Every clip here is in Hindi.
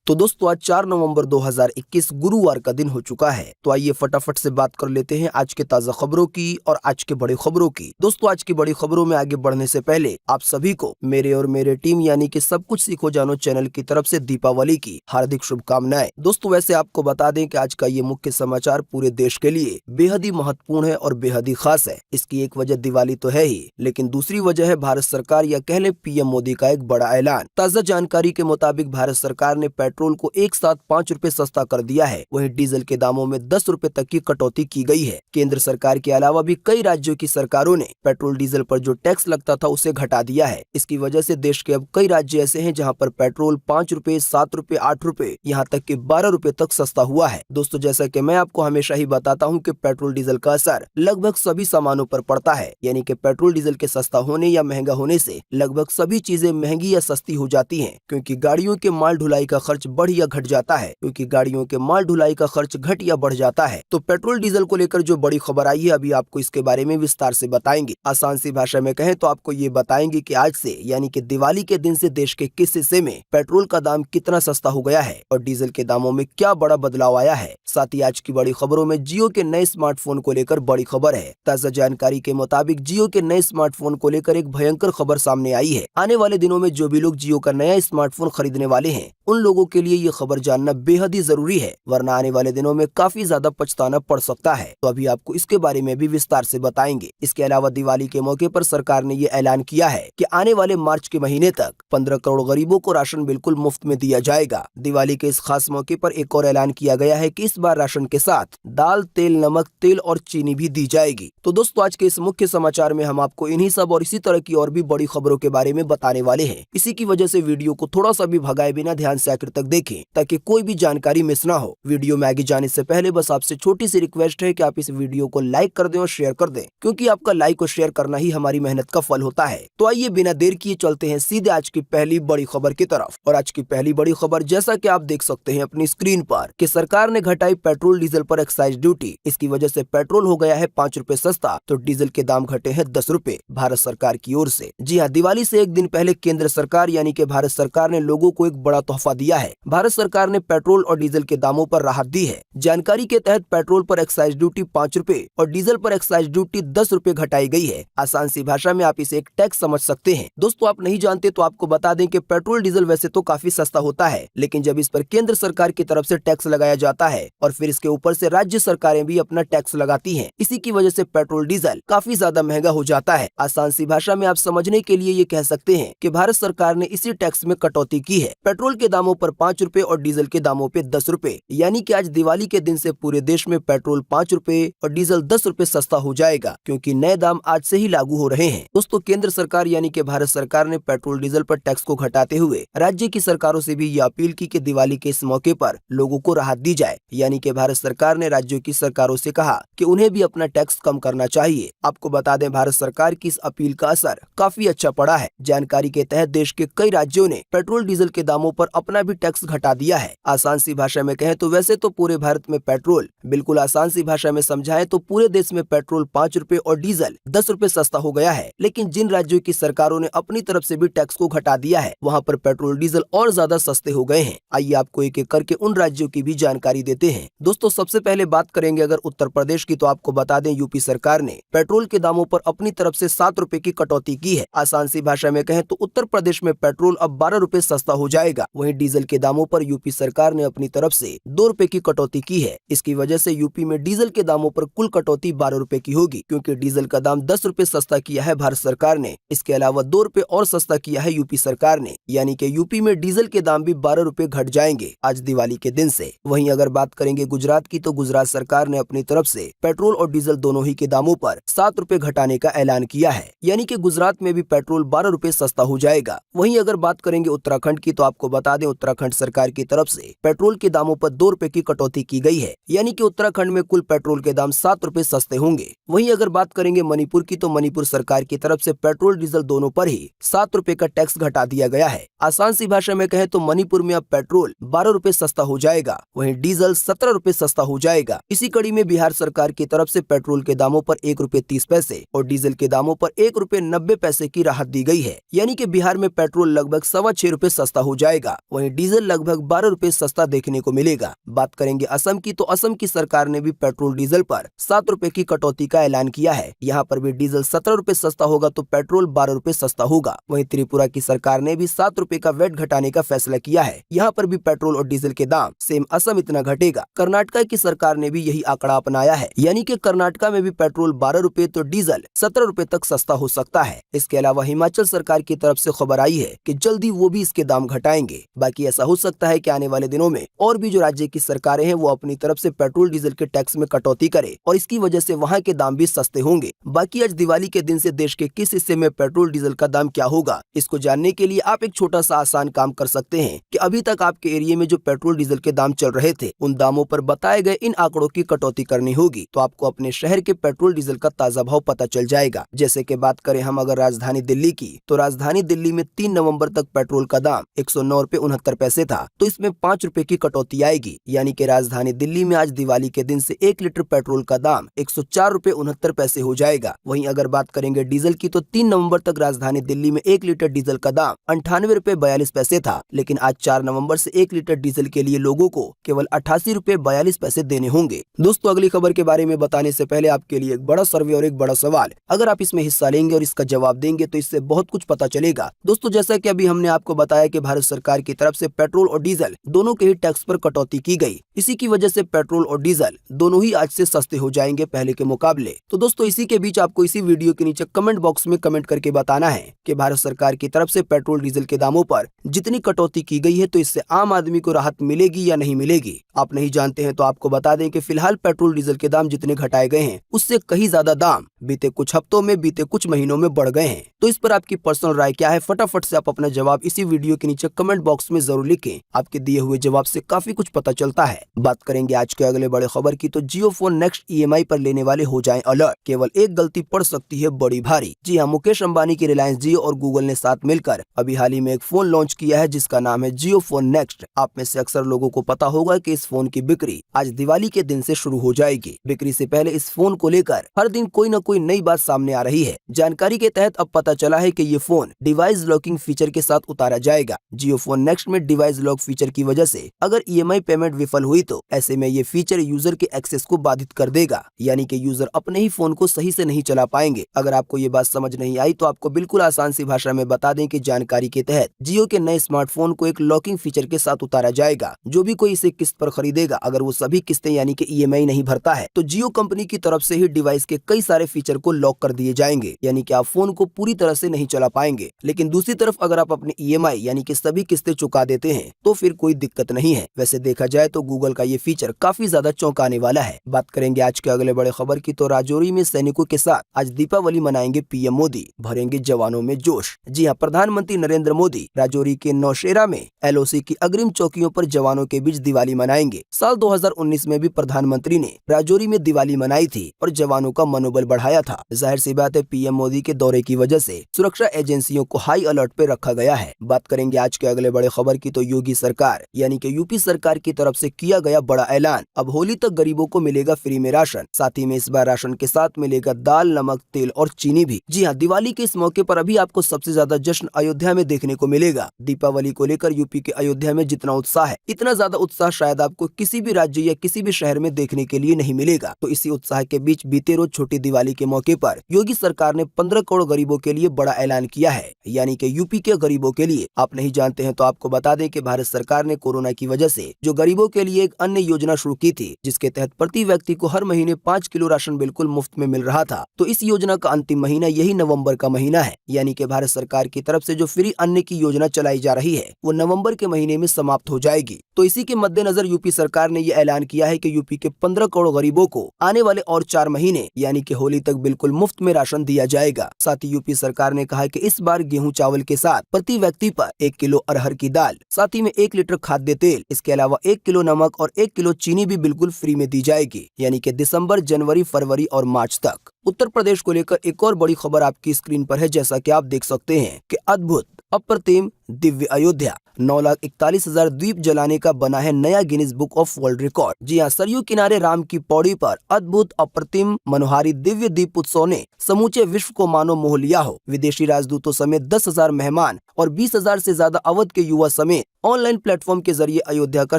तो दोस्तों आज 4 नवंबर 2021 गुरुवार का दिन हो चुका है। तो आइए फटाफट से बात कर लेते हैं आज के ताजा खबरों की और आज के बड़ी खबरों की। दोस्तों आज की बड़ी खबरों में आगे बढ़ने से पहले आप सभी को मेरे और मेरे टीम यानी कि सब कुछ सीखो जानो चैनल की तरफ से दीपावली की हार्दिक शुभकामनाएं। दोस्तों वैसे आपको बता दें कि आज का ये मुख्य समाचार पूरे देश के लिए बेहद ही महत्वपूर्ण है और बेहद ही खास है। इसकी एक वजह दिवाली तो है ही, लेकिन दूसरी वजह है भारत सरकार या कह लें पीएम मोदी का एक बड़ा ऐलान। ताजा जानकारी के मुताबिक भारत सरकार ने पेट्रोल को एक साथ 5 रुपए सस्ता कर दिया है। वहीं डीजल के दामों में 10 रुपए तक की कटौती की गई है। केंद्र सरकार के अलावा भी कई राज्यों की सरकारों ने पेट्रोल डीजल पर जो टैक्स लगता था उसे घटा दिया है। इसकी वजह से देश के अब कई राज्य ऐसे हैं जहां पर पेट्रोल 5 रुपए, 7 रुपए, 8 रुपए, यहाँ तक कि 12 रुपए तक सस्ता हुआ है। दोस्तों जैसा कि मैं आपको हमेशा ही बताता हूँ कि पेट्रोल डीजल का असर लगभग सभी सामानों पर पड़ता है, यानी कि पेट्रोल डीजल के सस्ता होने या महंगा होने से लगभग सभी चीजें महंगी या सस्ती हो जाती हैं, क्योंकि गाड़ियों के माल ढुलाई का खर्च बढ़ या घट जाता है, क्योंकि गाड़ियों के माल ढुलाई का खर्च घट या बढ़ जाता है। तो पेट्रोल डीजल को लेकर जो बड़ी खबर आई है अभी आपको इसके बारे में विस्तार से बताएंगे। आसान सी भाषा में कहें तो आपको ये बताएंगे कि आज से यानी कि दिवाली के दिन से देश के किस हिस्से में पेट्रोल का दाम कितना सस्ता हो गया है और डीजल के दामों में क्या बड़ा बदलाव आया है। साथ ही आज की बड़ी खबरों में जियो के नए स्मार्टफोन को लेकर बड़ी खबर है। ताजा जानकारी के मुताबिक जियो के नए स्मार्टफोन को लेकर एक भयंकर खबर सामने आई है। आने वाले दिनों में जो भी लोग जियो का नया स्मार्टफोन खरीदने वाले हैं उन लोगों के लिए ये खबर जानना बेहद ही जरूरी है, वरना आने वाले दिनों में काफी ज्यादा पछताना पड़ सकता है। तो अभी आपको इसके बारे में भी विस्तार से बताएंगे। इसके अलावा दिवाली के मौके पर सरकार ने ये ऐलान किया है कि आने वाले मार्च के महीने तक 15 करोड़ गरीबों को राशन बिल्कुल मुफ्त में दिया जाएगा। दिवाली के इस खास मौके पर एक और ऐलान किया गया है कि इस बार राशन के साथ दाल, तेल, नमक, तेल और चीनी भी दी जाएगी। तो दोस्तों आज के इस मुख्य समाचार में हम आपको इन्हीं सब और इसी तरह की और भी बड़ी खबरों के बारे में बताने वाले हैं। इसी की वजह से वीडियो को थोड़ा सा भी भगाए बिना ध्यान से आखिर तक देखें ताकि कोई भी जानकारी मिस ना हो। वीडियो में आगे जाने से पहले बस आपसे छोटी सी रिक्वेस्ट है कि आप इस वीडियो को लाइक कर दें और शेयर कर दें, क्योंकि आपका लाइक और शेयर करना ही हमारी मेहनत का फल होता है। तो आइए बिना देर किए चलते हैं सीधे आज की पहली बड़ी खबर की तरफ। और आज की पहली बड़ी खबर जैसा कि आप देख सकते हैं अपनी स्क्रीन पर कि सरकार ने घटाई पेट्रोल डीजल पर एक्साइज ड्यूटी। इसकी वजह से पेट्रोल हो गया है 5 रुपए सस्ता, तो डीजल के दाम घटे हैं 10 रुपए भारत सरकार की ओर से। जी हाँ, दिवाली से एक दिन पहले केंद्र सरकार यानी कि भारत सरकार ने लोगों को एक बड़ा तोहफा दिया है। भारत सरकार ने पेट्रोल और डीजल के दामों पर राहत दी है। जानकारी के तहत पेट्रोल पर एक्साइज ड्यूटी 5 रुपए और डीजल पर एक्साइज ड्यूटी 10 रुपए घटाई गई है। आसान सी भाषा में आप इसे एक टैक्स समझ सकते हैं। दोस्तों आप नहीं जानते तो आपको बता दें कि पेट्रोल डीजल वैसे तो काफी सस्ता होता है, लेकिन जब इस पर केंद्र सरकार की तरफ से टैक्स लगाया जाता है और फिर इसके ऊपर से राज्य सरकारें भी अपना टैक्स लगाती हैं, इसी की वजह से पेट्रोल डीजल काफी ज्यादा महंगा हो जाता है। आसान सी भाषा में आप समझने के लिए ये कह सकते हैं कि भारत सरकार ने इसी टैक्स में कटौती की है। पेट्रोल के दामों पर 5 रुपए और डीजल के दामों पे 10 रुपए, यानी कि आज दिवाली के दिन से पूरे देश में पेट्रोल 5 रुपए और डीजल 10 रुपए सस्ता हो जाएगा, क्योंकि नए दाम आज से ही लागू हो रहे हैं। दोस्तों केंद्र सरकार यानी कि भारत सरकार ने पेट्रोल डीजल पर टैक्स को घटाते हुए राज्य की सरकारों से भी ये अपील की कि दिवाली के इस मौके पर लोगों को राहत दी जाए। यानी कि भारत सरकार ने राज्यों की सरकारों से कहा कि उन्हें भी अपना टैक्स कम करना चाहिए। आपको बता दें भारत सरकार की इस अपील का असर काफी अच्छा पड़ा है। जानकारी के तहत देश के कई राज्यों ने पेट्रोल डीजल के दामों पर अपना भी टैक्स घटा दिया है। आसान सी भाषा में कहें तो वैसे तो पूरे भारत में पेट्रोल, बिल्कुल आसान सी भाषा में समझाएं तो पूरे देश में पेट्रोल 5 रुपए और डीजल 10 रुपए सस्ता हो गया है, लेकिन जिन राज्यों की सरकारों ने अपनी तरफ से भी टैक्स को घटा दिया है वहां पर पेट्रोल डीजल और ज्यादा सस्ते हो गए हैं। आइए आपको एक एक करके उन राज्यों की भी जानकारी देते हैं। दोस्तों सबसे पहले बात करेंगे अगर उत्तर प्रदेश की, तो आपको बता दें यूपी सरकार ने पेट्रोल के दामों पर अपनी तरफ से 7 रुपए की कटौती की है। आसान सी भाषा में कहें तो उत्तर प्रदेश में पेट्रोल अब 12 रुपए सस्ता हो जाएगा। वहीं डीजल के दामों पर यूपी सरकार ने अपनी तरफ से 2 रुपए की कटौती की है। इसकी वजह से यूपी में डीजल के दामों पर कुल कटौती 12 रुपए की होगी, क्योंकि डीजल का दाम 10 रुपए सस्ता किया है भारत सरकार ने। इसके अलावा 2 रुपए और सस्ता किया है यूपी सरकार ने, यानी कि यूपी में डीजल के दाम भी 12 रुपए घट जाएंगे आज दिवाली के दिन से। वहीं अगर बात करेंगे गुजरात की, तो गुजरात सरकार ने अपनी तरफ से पेट्रोल और डीजल दोनों ही के दामों पर 7 रुपए घटाने का ऐलान किया है, यानी कि गुजरात में भी पेट्रोल 12 रुपए सस्ता हो जाएगा। वहीं अगर बात करेंगे उत्तराखंड की, तो आपको बता दें उत्तराखंड सरकार की तरफ से पेट्रोल के दामों पर 2 रुपए की कटौती की गई है, यानी कि उत्तराखंड में कुल पेट्रोल के दाम 7 रुपए सस्ते होंगे। वहीं अगर बात करेंगे मणिपुर की, तो मणिपुर सरकार की तरफ से पेट्रोल डीजल दोनों पर ही 7 रुपए का टैक्स घटा दिया गया है। आसान सी भाषा में कहें तो मणिपुर में अब पेट्रोल 12 रुपए सस्ता हो जाएगा, वहीं डीजल 17 रुपए सस्ता हो जाएगा। इसी कड़ी में बिहार सरकार की तरफ से पेट्रोल के दामों पर 1 रुपए 30 पैसे और डीजल के दामों पर 1 रुपए 90 पैसे की राहत दी गई है, यानी कि बिहार में पेट्रोल लगभग 6.25 रुपए सस्ता हो जाएगा। वहीं डीजल डीजल लगभग 12 रुपए सस्ता देखने को मिलेगा। बात करेंगे असम की, तो असम की सरकार ने भी पेट्रोल डीजल पर 7 रुपए की कटौती का ऐलान किया है। यहाँ पर भी डीजल 17 रुपए सस्ता होगा तो पेट्रोल 12 रुपए सस्ता होगा। वहीं त्रिपुरा की सरकार ने भी 7 रुपए का वैट घटाने का फैसला किया है। यहाँ पर भी पेट्रोल और डीजल के दाम सेम असम इतना घटेगा। कर्नाटका की सरकार ने भी यही आंकड़ा अपनाया है, यानी कि कर्नाटका में भी पेट्रोल 12 रुपए तो डीजल 17 रुपए तक सस्ता हो सकता है। इसके अलावा हिमाचल सरकार की तरफ से खबर आई है कि जल्दी वो भी इसके दाम घटाएंगे। बाकी ऐसा हो सकता है कि आने वाले दिनों में और भी जो राज्य की सरकारें हैं वो अपनी तरफ से पेट्रोल डीजल के टैक्स में कटौती करे और इसकी वजह से वहाँ के दाम भी सस्ते होंगे। बाकी आज दिवाली के दिन से देश के किस हिस्से में पेट्रोल डीजल का दाम क्या होगा, इसको जानने के लिए आप एक छोटा सा आसान काम कर सकते हैं कि अभी तक आपके एरिया में जो पेट्रोल डीजल के दाम चल रहे थे उन दामों पर बताए गए इन आंकड़ों की कटौती करनी होगी, तो आपको अपने शहर के पेट्रोल डीजल का ताजा भाव पता चल जाएगा। जैसे कि बात करें हम अगर राजधानी दिल्ली की, तो राजधानी दिल्ली में 3 नवंबर तक पेट्रोल का दाम 109 रुपए 69 पैसे था, तो इसमें 5 रुपए की कटौती आएगी, यानी कि राजधानी दिल्ली में आज दिवाली के दिन से 1 लीटर पेट्रोल का दाम 104 रुपए 69 पैसे हो जाएगा। वहीं अगर बात करेंगे डीजल की, तो 3 नवंबर तक राजधानी दिल्ली में 1 लीटर डीजल का दाम 98 रुपए 42 पैसे था, लेकिन आज 4 नवंबर से 1 लीटर डीजल के लिए लोगों को केवल 88 रुपए 42 पैसे देने होंगे। दोस्तों, अगली खबर के बारे में बताने से पहले आपके लिए एक बड़ा सर्वे और एक बड़ा सवाल, अगर आप इसमें हिस्सा लेंगे और इसका जवाब देंगे तो इससे बहुत कुछ पता चलेगा। दोस्तों, जैसा कि अभी हमने आपको बताया कि भारत सरकार की तरफ से पेट्रोल और डीजल दोनों के ही टैक्स पर कटौती की गई, इसी की वजह से पेट्रोल और डीजल दोनों ही आज से सस्ते हो जाएंगे पहले के मुकाबले। तो दोस्तों, इसी के बीच आपको इसी वीडियो के नीचे कमेंट बॉक्स में कमेंट करके बताना है कि भारत सरकार की तरफ से पेट्रोल डीजल के दामों पर जितनी कटौती की गई है तो इससे आम आदमी को राहत मिलेगी या नहीं मिलेगी। आप नहीं जानते हैं तो आपको बता दें कि फिलहाल पेट्रोल डीजल के दाम जितने घटाए गए हैं उससे कहीं ज्यादा दाम बीते कुछ हफ्तों में, बीते कुछ महीनों में बढ़ गए हैं। तो इस पर आपकी पर्सनल राय क्या है, फटाफट से आप अपना जवाब इसी वीडियो के नीचे कमेंट बॉक्स में जरूर लिखें। आपके दिए हुए जवाब से काफी कुछ पता चलता है। बात करेंगे आज के अगले बड़े खबर की, तो जियो फोन नेक्स्ट EMI पर लेने वाले हो जाएं अलर्ट, केवल एक गलती पड़ सकती है बड़ी भारी। जी हाँ, मुकेश अंबानी की रिलायंस जियो और गूगल ने साथ मिलकर अभी हाल ही में एक फोन लॉन्च किया है जिसका नाम है जियो फोन नेक्स्ट। आप में से अक्सर लोगों को पता होगा कि इस फोन की बिक्री आज दिवाली के दिन से शुरू हो जाएगी। बिक्री से पहले इस फोन को लेकर हर दिन कोई न कोई नई बात सामने आ रही है। जानकारी के तहत अब पता चला है कि ये फोन डिवाइस लॉकिंग फीचर के साथ उतारा जाएगा। जियो फोन नेक्स्ट में डिवाइस लॉक फीचर की वजह से अगर EMI पेमेंट विफल हुई तो ऐसे में ये फीचर यूजर के एक्सेस को बाधित कर देगा, यानी कि यूजर अपने ही फोन को सही से नहीं चला पाएंगे। अगर आपको ये बात समझ नहीं आई तो आपको बिल्कुल आसान सी भाषा में बता दें कि जानकारी के तहत जियो के नए स्मार्टफोन को एक लॉकिंग फीचर के साथ उतारा जाएगा। जो भी कोई इसे किस्त पर खरीदेगा, अगर वो सभी किस्तें यानी कि EMI नहीं भरता है तो जियो कंपनी की तरफ से ही डिवाइस के कई सारे फीचर को लॉक कर दिए जाएंगे, यानी कि आप फोन को पूरी तरह से नहीं चला पाएंगे। लेकिन दूसरी तरफ अगर आप अपने EMI यानी कि सभी किस्तें चुका देते हैं तो फिर कोई दिक्कत नहीं है। वैसे देखा जाए तो गूगल का ये फीचर काफी ज्यादा चौंकाने वाला है। बात करेंगे आज के अगले बड़े खबर की, तो राजौरी में सैनिकों के साथ आज दीपावली मनाएंगे PM मोदी, भरेंगे जवानों में जोश। जी हाँ, प्रधानमंत्री नरेंद्र मोदी राजौरी के नौशेरा में LOC की अग्रिम चौकियों पर जवानों के बीच दिवाली मनाएंगे। साल 2019 में भी प्रधानमंत्री ने राजौरी में दिवाली मनाई थी और जवानों का मनोबल बढ़ाया था। जाहिर सी बात है PM मोदी के दौरे की वजह से सुरक्षा एजेंसियों को हाई अलर्ट पे रखा गया है। बात करेंगे आज के अगले बड़े खबर की, तो योगी सरकार यानी कि यूपी सरकार की तरफ से किया गया बड़ा ऐलान, अब होली तक गरीबों को मिलेगा फ्री में राशन। साथ ही में इस बार राशन के साथ मिलेगा दाल, नमक, तेल और चीनी भी। जी हाँ, दिवाली के इस मौके पर अभी आपको सबसे ज्यादा जश्न अयोध्या में देखने को मिलेगा। दीपावली को लेकर यूपी के अयोध्या में जितना उत्साह है, इतना ज्यादा उत्साह शायद आपको किसी भी राज्य या किसी भी शहर में देखने के लिए नहीं मिलेगा। तो इसी उत्साह के बीच बीते रोज छोटी दिवाली के मौके पर योगी सरकार ने 15 करोड़ गरीबों के लिए बड़ा ऐलान किया है, यानी कि यूपी के गरीबों के लिए। आप नहीं जानते हैं तो आपको बता दें कि भारत सरकार ने कोरोना की वजह से जो गरीबों के लिए एक अन्य योजना शुरू की थी, जिसके तहत प्रति व्यक्ति को हर महीने 5 किलो राशन बिल्कुल मुफ्त में मिल रहा था। तो इस योजना का अंतिम महीना यही नवंबर का महीना है, यानी कि भारत सरकार की तरफ से जो फ्री अन्न की योजना चलाई जा रही है वो नवंबर के महीने में समाप्त हो जाएगी। तो इसी के मद्देनजर यूपी सरकार ने ये ऐलान किया है कि यूपी के 15 करोड़ गरीबों को आने वाले और 4 महीने यानी कि होली तक बिल्कुल मुफ्त में राशन दिया जाएगा। साथ ही यूपी सरकार ने कहा कि इस बार गेहूं चावल के साथ प्रति व्यक्ति पर 1 किलो अरहर की दाल, साथ ही में 1 लीटर खाद्य तेल, इसके अलावा 1 किलो नमक और 1 किलो चीनी भी बिल्कुल फ्री में दी जाएगी, यानी कि दिसंबर, जनवरी, फरवरी और मार्च तक। उत्तर प्रदेश को लेकर एक और बड़ी खबर आपकी स्क्रीन पर है। जैसा कि आप देख सकते हैं कि अद्भुत, अप्रतिम, दिव्य अयोध्या। 9,41,000 दीप जलाने का बना है नया Guinness book of world record. जी हां, सरयू किनारे राम की पौड़ी पर अद्भुत, अप्रतिम, मनोहारी दिव्य दीप उत्सव ने समूचे विश्व को मानो मोह लिया हो। विदेशी राजदूतों समेत 10,000 मेहमान और 20,000 से ज्यादा अवध के युवा समेत ऑनलाइन प्लेटफॉर्म के जरिए अयोध्या का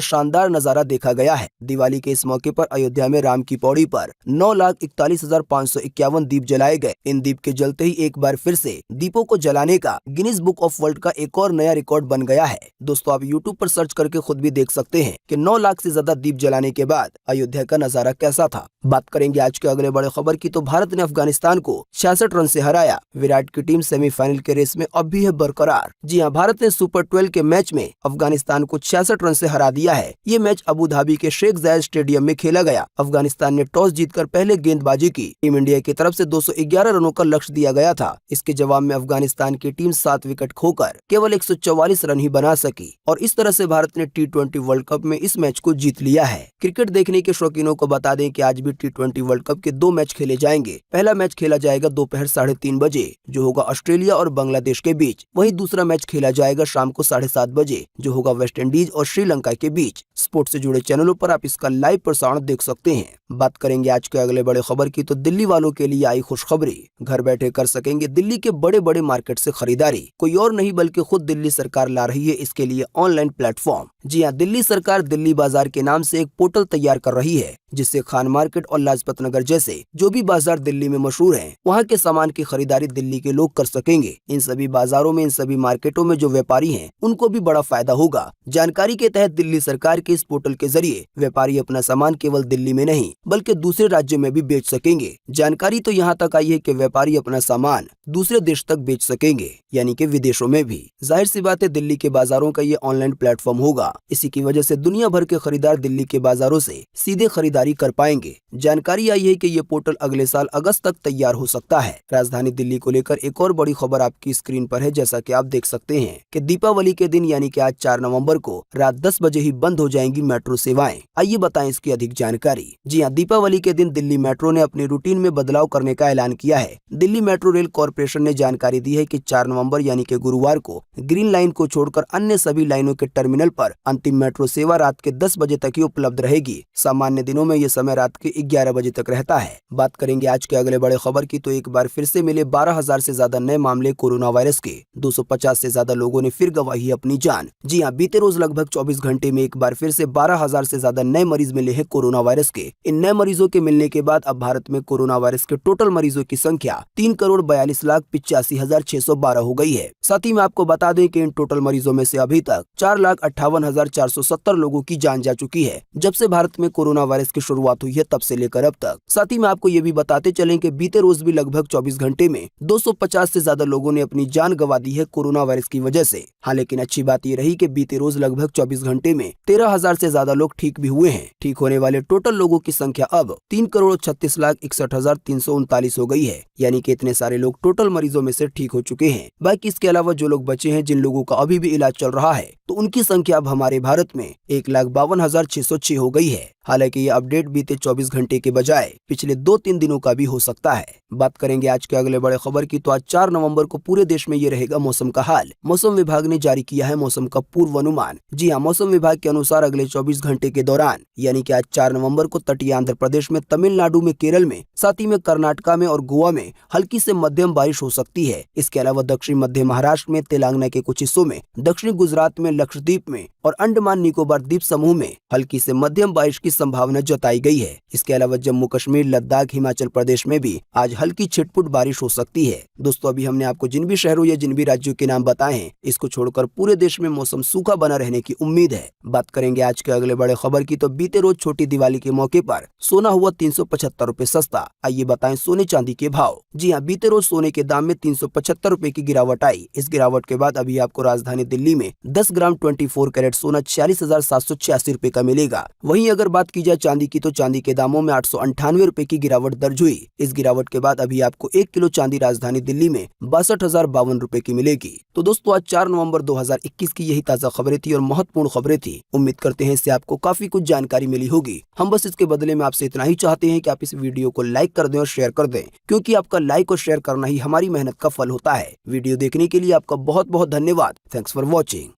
शानदार नजारा देखा गया है। दिवाली के इस मौके पर अयोध्या में राम की पौड़ी पर 9,41,551 दीप जलाए गए। इन दीप के जलते ही एक बार फिर से दीपों को जलाने का गिनीज बुक ऑफ वर्ल्ड का एक और नया रिकॉर्ड बन गया है। दोस्तों, आप यूट्यूब पर सर्च करके खुद भी देख सकते हैं कि 9 लाख से ज्यादा दीप जलाने के बाद अयोध्या का नजारा कैसा था। बात करेंगे आज के अगले बड़े खबर की, तो भारत ने अफगानिस्तान को 66 रन से हराया। विराट की टीम सेमीफाइनल के रेस में अब भी है बरकरार। जी हां, भारत ने सुपर 12 के मैच में अफगानिस्तान को 66 रन से हरा दिया है। ये मैच अबू धाबी के शेख जायद स्टेडियम में खेला गया। अफगानिस्तान ने टॉस जीतकर पहले गेंदबाजी की। टीम इंडिया की तरफ से 211 रनों का लक्ष्य दिया गया था। इसके जवाब में अफगानिस्तान की टीम 7 विकेट खोकर केवल 144 रन ही बना सकी और इस तरह से भारत ने T20 वर्ल्ड कप में इस मैच को जीत लिया है। क्रिकेट देखने के शौकीनों को बता दें कि आज भी T20 वर्ल्ड कप के 2 मैच खेले जाएंगे। पहला मैच खेला जाएगा दोपहर 3:30 बजे, जो होगा ऑस्ट्रेलिया और बांग्लादेश के बीच। वहीं दूसरा मैच खेला जाएगा शाम को 7:30 बजे, जो होगा वेस्ट इंडीज और श्रीलंका के बीच। स्पोर्ट्स से जुड़े चैनलों पर आप इसका लाइव प्रसारण देख सकते हैं। बात करेंगे आज के अगले बड़े खबर की, तो दिल्ली वालों के लिए आई खुशखबरी। घर बैठे कर सकेंगे दिल्ली के बड़े बड़े मार्केट से खरीदारी। कोई और नहीं बल्कि खुद दिल्ली सरकार ला रही है इसके लिए ऑनलाइन प्लेटफॉर्म। जी हां, दिल्ली सरकार दिल्ली बाजार के नाम से एक पोर्टल तैयार कर रही है, जिससे खान मार्केट और लाजपत नगर जैसे जो भी बाजार दिल्ली में मशहूर हैं, वहां के सामान की खरीदारी दिल्ली के लोग कर सकेंगे। इन सभी बाजारों में, इन सभी मार्केटों में जो व्यापारी हैं, उनको भी बड़ा फायदा होगा। जानकारी के तहत दिल्ली सरकार के इस पोर्टल के जरिए व्यापारी अपना सामान केवल दिल्ली में नहीं बल्कि दूसरे राज्यों में भी बेच सकेंगे। जानकारी तो यहाँ तक आई है कि व्यापारी अपना सामान दूसरे देश तक बेच सकेंगे, यानी कि विदेशों में भी। जाहिर सी बात है, दिल्ली के बाजारों का ये ऑनलाइन प्लेटफॉर्म होगा। इसी की वजह से दुनिया भर के खरीदार दिल्ली के बाजारों से सीधे खरीदारी कर पाएंगे। जानकारी आई है कि ये पोर्टल अगले साल अगस्त तक तैयार हो सकता है। राजधानी दिल्ली को लेकर एक और बड़ी खबर आपकी स्क्रीन पर है। जैसा कि आप देख सकते हैं कि दीपावली के दिन यानी कि आज 4 नवंबर को रात 10 बजे ही बंद हो जाएंगी मेट्रो सेवाएं। आइए बताएं इसकी अधिक जानकारी। जी हां, दीपावली के दिन दिल्ली मेट्रो ने अपनी रूटीन में बदलाव करने का ऐलान किया है। दिल्ली मेट्रो रेल कॉर्पोरेशन ने जानकारी दी है कि 4 नवंबर यानी कि गुरुवार को ग्रीन लाइन को छोड़कर अन्य सभी लाइनों के टर्मिनल पर अंतिम मेट्रो सेवा रात के 10 बजे तक ही उपलब्ध रहेगी। सामान्य दिनों में ये समय रात के 11 बजे तक रहता है। बात करेंगे आज के अगले बड़े खबर की, तो एक बार फिर से मिले 12,000 से ज्यादा नए मामले कोरोना वायरस के। 250 से ज्यादा लोगों ने फिर गंवाई अपनी जान। जी हां, बीते रोज लगभग 24 घंटे में एक बार फिर से 12,000 से ज्यादा नए मरीज मिले हैं कोरोना वायरस के। इन नए मरीजों के मिलने के बाद अब भारत में कोरोना वायरस के टोटल मरीजों की संख्या 3,42,85,612 हो गई है। साथ ही में आपको बता दें कि इन टोटल मरीजों में से अभी तक 4,58,470 लोगों की जान जा चुकी है। जब से भारत में कोरोना वायरस की शुरुआत हुई है तब से लेकर अब तक। साथ ही में आपको ये भी बताते चलें कि बीते रोज भी लगभग 24 घंटे में 250 से ज्यादा लोगों ने अपनी जान गंवा दी है कोरोना वायरस की वजह से। हाँ, लेकिन अच्छी बात ये रही कि बीते रोज लगभग 24 घंटे में 13,000 से ज्यादा लोग ठीक भी हुए हैं। ठीक होने वाले टोटल लोगों की संख्या अब 3,36,61,339 हो गई है, यानी कि इतने सारे लोग टोटल मरीजों में से ठीक हो चुके हैं। बाकी इसके अलावा जो लोग बचे हैं, जिन लोगों का अभी भी इलाज चल रहा है, तो उनकी संख्या अब हमारे भारत में 1,52,606 हो गई है। हालांकि ये अपडेट बीते 24 घंटे के बजाय पिछले 2-3 दिनों का भी हो सकता है। बात करेंगे आज के अगले बड़े खबर की, तो आज 4 नवंबर को पूरे देश में ये रहेगा मौसम का हाल। मौसम विभाग ने जारी किया है मौसम का पूर्वानुमान। जी हां, मौसम विभाग के अनुसार अगले 24 घंटे के दौरान यानी कि आज 4 नवंबर को तटीय आंध्र प्रदेश में, तमिलनाडु में, केरल में, साथ ही में कर्नाटका में और गोवा में हल्की से मध्यम बारिश हो सकती है। इसके अलावा दक्षिण मध्य महाराष्ट्र में, तेलंगाना के कुछ हिस्सों में, दक्षिणी गुजरात में, लक्षद्वीप में और अंडमान निकोबार द्वीप समूह में हल्की से मध्यम बारिश की संभावना जताई गई है। इसके अलावा जम्मू कश्मीर, लद्दाख, हिमाचल प्रदेश में भी आज हल्की छिटपुट बारिश हो सकती है। दोस्तों, अभी हमने आपको जिन भी शहरों या जिन भी राज्यों के नाम बताए हैं, इसको छोड़कर पूरे देश में मौसम सूखा बना रहने की उम्मीद है। बात करेंगे आज के अगले बड़े खबर की, तो बीते रोज छोटी दिवाली के मौके पर सोना हुआ 375 रुपए सस्ता। आइए बताएं सोने चांदी के भाव। जी हां, बीते रोज सोने के दाम में 375 रुपए की गिरावट आई। इस गिरावट के बाद अभी आपको राजधानी दिल्ली में 10 ग्राम 24 कैरेट सोना 46,786 रुपए का मिलेगा। वहीं अगर बात की जाए चांदी की, तो चांदी के दामों में 898 रुपए की गिरावट दर्ज हुई। इस गिरावट के बाद अभी आपको 1 किलो चांदी राजधानी दिल्ली में 62,052 रुपए की मिलेगी। तो दोस्तों, आज 4 नवंबर 2021 की यही ताजा खबरें थी और महत्वपूर्ण खबरें थी। उम्मीद उम्मीद करते हैं इससे आपको काफी कुछ जानकारी मिली होगी। हम बस इसके बदले में आपसे इतना ही चाहते हैं कि आप इस वीडियो को लाइक कर दें और शेयर कर दें, क्योंकि आपका लाइक और शेयर करना ही हमारी मेहनत का फल होता है। वीडियो देखने के लिए आपका बहुत बहुत धन्यवाद। Thanks for watching.